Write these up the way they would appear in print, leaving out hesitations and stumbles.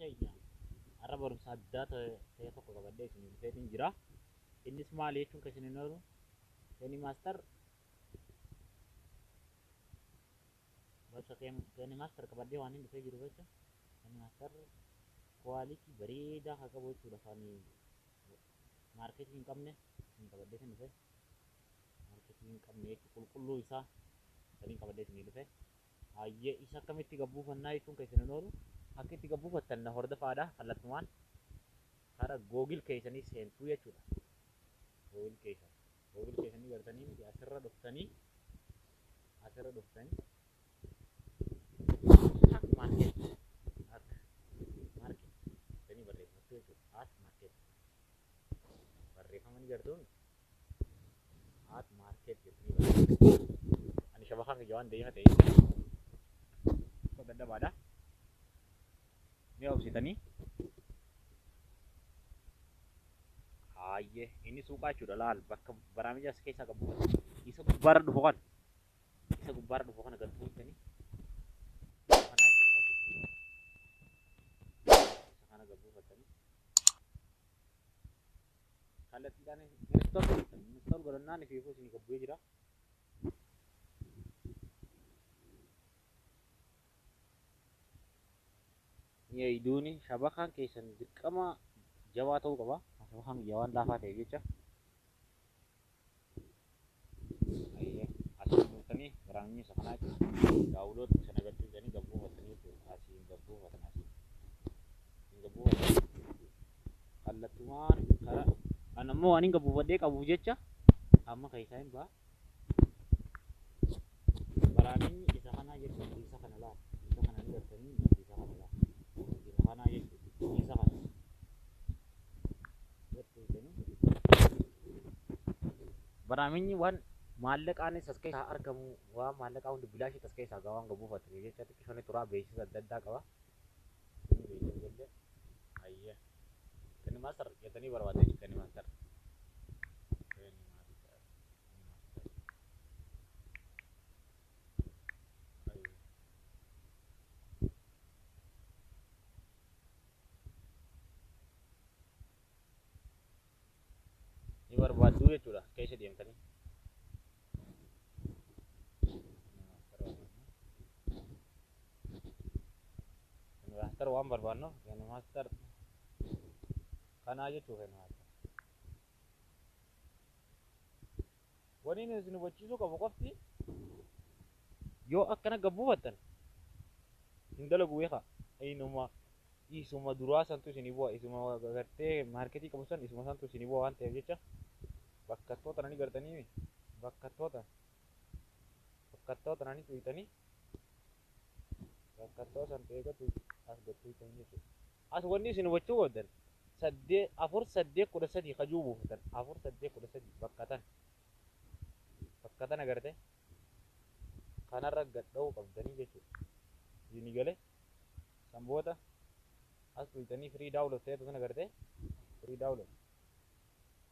keenya har'a barumsa addaa ta'e tokko qabadhee isin dhufeetiin jira. Innis maal jechuun kan isin hin oolu Kenny Master bakka Kenny Master qabadhee waan hin dhufee jiru jecha Kenny Master quality bareedaa haa qabu jechuudha. Kan marketing hin qabne hin qabadhee isin dhufe marketing hin qabne qulqulluu isaa saniin qabadhee isin dhufe. Hayyee isa akkamitti gabbuufannaa jechuun kan isin hin oolu akka itti gabbuufattan na hordofaadha kallattumaan karaa googil keessanii seentuu jechuudha. Googil keessanii gartanii miti asirra dhuftanii at market sanii barreeffamtu jechuudha. At market barreeffamanii gartuun at market jettanii barreeffamtu. Ani shabakaan kijawaan deema ta'e daddabaadha. Ni obsitanii hayyee inni suuqaa jechuudha. Laal bakka baraamija as keessaa qabu isa gubbaarra dhufu kana gad fuutanii kana jechuudha. Isa kana gad buufatanii kallattiidhaan install godhannaan fi isin gabbu'ee jira. Yaiduuni shabakaan keessan dirqama jabaa ta'uu qaba. Shabakaan jawaan laafaa ta'e jecha. Asiin buutanii baraamijni isa kanaa daawuloot sana gadhiisanii gabbuufatanii asiin gabbuufatanii kallattumaan karaa kan ammoo waan hin gabbuufadhee qabuuf jecha amma kan isaa hin ba'a. Baraamijni isa kanaa jechuudha. Isa kana laala. Isa kana ni gartanii isa kana laala. Kana jechuudha. Isa kana. Baraamijni waan maallaqaanis as keessaa argamu waan maallaqaa hundi bilaashii as keessaa gawaan gabbuufatu jecha xiqqishoonni turaa beeksisa adda addaa qaba. Hayyee. Kenny Master jettanii barbaadee Kenny Master. Barbaaduu jechuudha keessa deemtanii. Kenny Master waan barbaadnu Kenny Master kanaa jechuudha. Kenny Master waniin isin hubachiisuu qabu qofti yoo akkana gabbuufattan hin dalagu beekaa. Isuma duraa santu isinii bu'a. Isuma gartee maarketii qabu san isuma santu isinii bu'a waan ta'eef jecha bakkattoota nani gartanii bakkattoota nani tuytanii bakkattoo san ta'ee as gattuutanii jechuudha. As wanni isin hubachuu qabdan 4-8-13 kajuu buufatan 4-8-13 bakkatan agarte kanarra gadha'uu qabdanii jechuudha. Isinii galee sanboota as tuytanii free download ta'etu sana agarte free download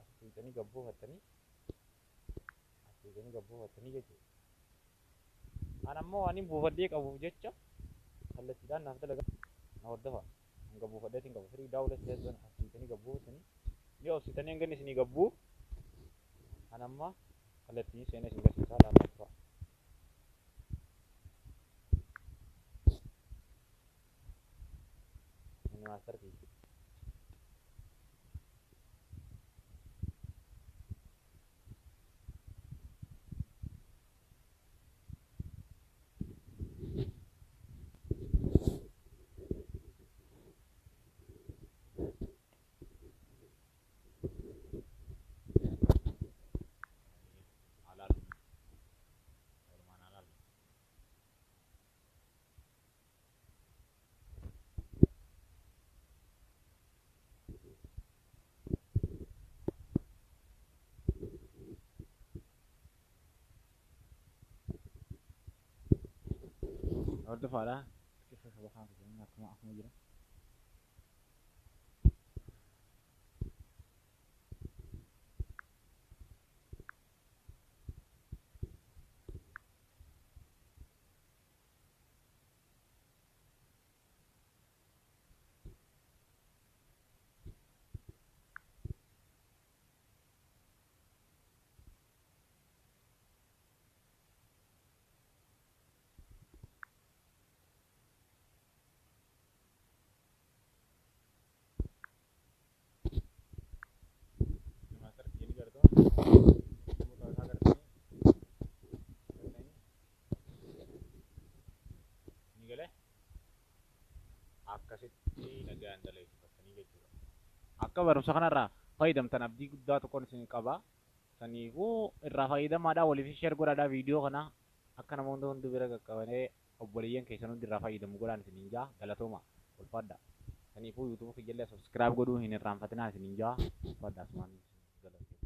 as tuytanii gabbuufatanii jechuudha. An ammoo waan hin buufadhee qabuuf jecha kallattiidhaan naaf dalaga na hordofa. An gabbuufadheetiin qabu free download ta'etu sana as tuytanii gabbuufatanii yoo obsitanii hangan isinii gabbuu an amma kallattii seena isin garsiisaa laafatu fa'a. Kenny Master keessa. Hordofaadha. Keessa shabakaan keessanii akkuma jira. nagaan dalageeffatanii jechuudha. Akka barumsa kanarraa fayyadamtan abdii guddaa tokkoon isin qaba. Saniifuu irraa fayyadamaadhaa waliif share godhaadhaa viidiyoo kana akka namoonni hundi bira qaqqabanii obboleeyyan keessan hundi irraa fayyadamu godhaan isiniin jaa galatooma ulfaadha. Saniifuu yuutuub kiyya illee subscribe godhuu hin irraanfatinaa isiniin jaa ulfaadha asumaan galatooma.